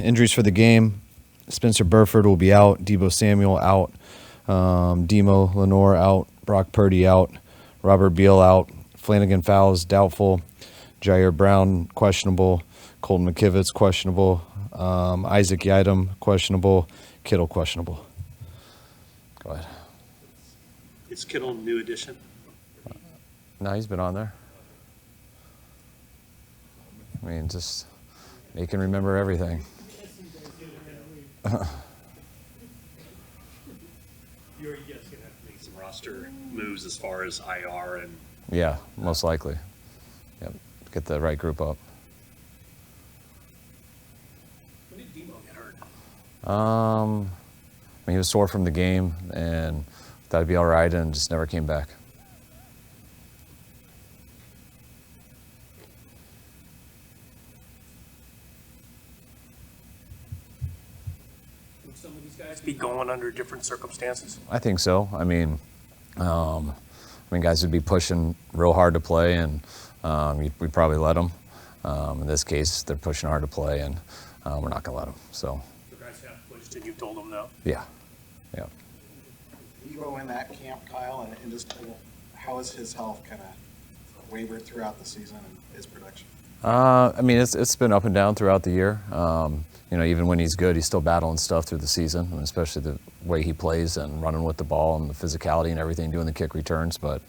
injuries for the game. Spencer Burford will be out. Deebo Samuel out. Demo Lenore out. Brock Purdy out. Robert Beal out. Flanagan Fowles doubtful. Jair Brown questionable. Colton McKivitz questionable. Isaac Yiadom questionable. Kittle questionable. Go ahead. Is Kittle a new addition? No, he's been on there. I mean, just he can remember everything. You're going to have to make some roster moves as far as IR and. Yeah, most likely. Yep, get the right group up. When did Demo get hurt? I mean, he was sore from the game and thought he'd be all right, and just never came back. Would some of these guys be going under different circumstances? I think so. I mean, guys would be pushing real hard to play, and we'd probably let them. In this case, they're pushing hard to play, and we're not going to let them. So. The guys have pushed, and you've told them no. Yeah. Yeah. Deebo in that camp, Kyle, and just how has his health kind of wavered throughout the season and his production? I mean, it's been up and down throughout the year. Even when he's good, he's still battling stuff through the season, and especially the way he plays and running with the ball and the physicality and everything, doing the kick returns. But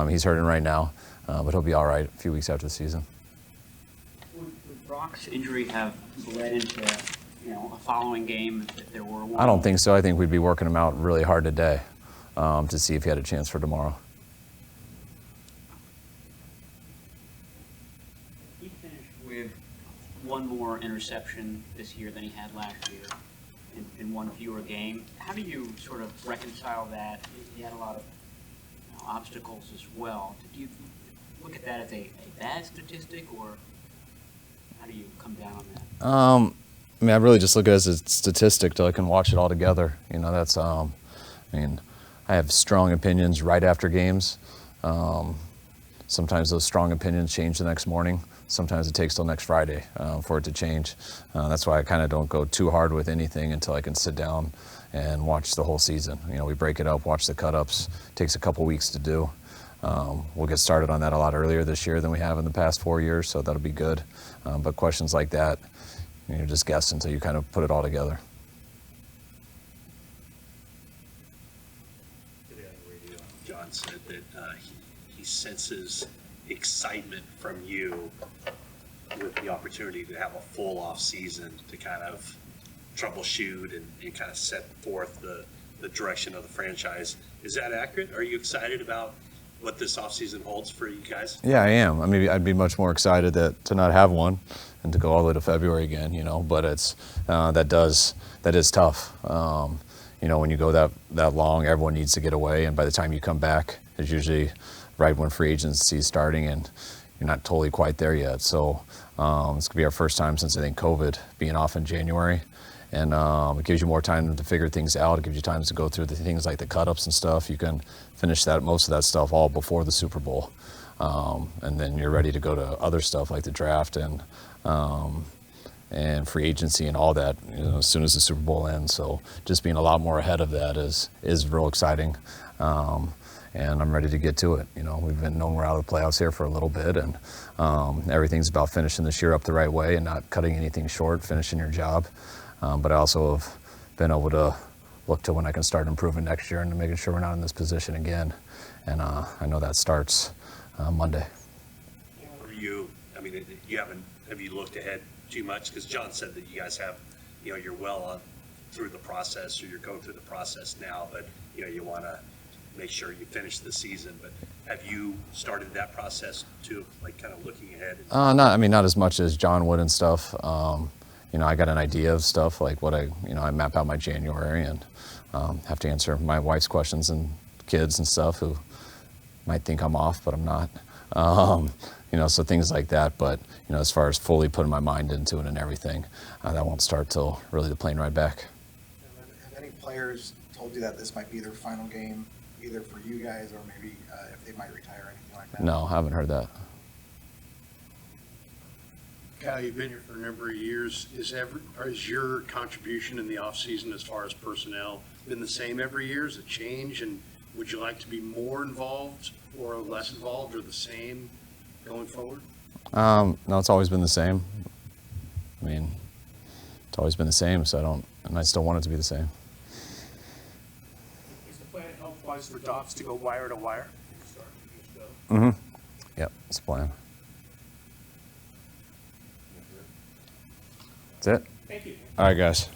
he's hurting right now, but he'll be all right a few weeks after the season. Would Brock's injury have bled into a following game if there were one? I don't think so. I think we'd be working him out really hard today to see if he had a chance for tomorrow. He finished with one more interception this year than he had last year in one fewer game. How do you sort of reconcile that? He had a lot of obstacles as well. Do you look at that as a bad statistic, or how do you come down on that? I really just look at it as a statistic till I can watch it all together. That's, I have strong opinions right after games. Sometimes those strong opinions change the next morning. Sometimes it takes till next Friday for it to change. That's why I kind of don't go too hard with anything until I can sit down and watch the whole season. We break it up, watch the cut-ups. It takes a couple weeks to do. We'll get started on that a lot earlier this year than we have in the past 4 years, so that'll be good. But questions like that, you're just guessing until you kind of put it all together. Today on the radio, John said that he senses excitement from you with the opportunity to have a full off season to kind of troubleshoot and kind of set forth the direction of the franchise. Is that accurate? Are you excited about what this offseason holds for you guys? Yeah, I am. I'd be much more excited to not have one and to go all the way to February again, but it's that is tough. When you go that long, everyone needs to get away, and by the time you come back, it's usually right when free agency is starting, and you're not totally quite there yet. So it's going to be our first time since, I think, COVID being off in January. And it gives you more time to figure things out. It gives you time to go through the things like the cut-ups and stuff. You can finish most of that stuff all before the Super Bowl. And then you're ready to go to other stuff like the draft and free agency and all that as soon as the Super Bowl ends. So just being a lot more ahead of that is real exciting. And I'm ready to get to it. We've been knowing we're out of the playoffs here for a little bit, and everything's about finishing this year up the right way and not cutting anything short, finishing your job. But I also have been able to look to when I can start improving next year and making sure we're not in this position again. And I know that starts Monday. For you, have you looked ahead too much? Because John said that you guys have, you're well on through the process, or you're going through the process now, but you want to make sure you finish the season. But have you started that process too, like kind of looking ahead? Not as much as John would and stuff. I got an idea of stuff like what I map out my January and have to answer my wife's questions and kids and stuff who might think I'm off, but I'm not. So things like that. But, as far as fully putting my mind into it and everything, that won't start till really the plane ride back. Have any players told you that this might be their final game, either for you guys or maybe if they might retire or anything like that? No, I haven't heard that. Kyle, you've been here for a number of years. Is your contribution in the offseason as far as personnel been the same every year? Has it changed? And would you like to be more involved or less involved or the same going forward? No, it's always been the same. I mean, it's always been the same, so I still want it to be the same. Is the plan health-wise for Dobbs to go wire to wire? Mm-hmm. Yep, that's the plan. That's it. Thank you. All right, guys.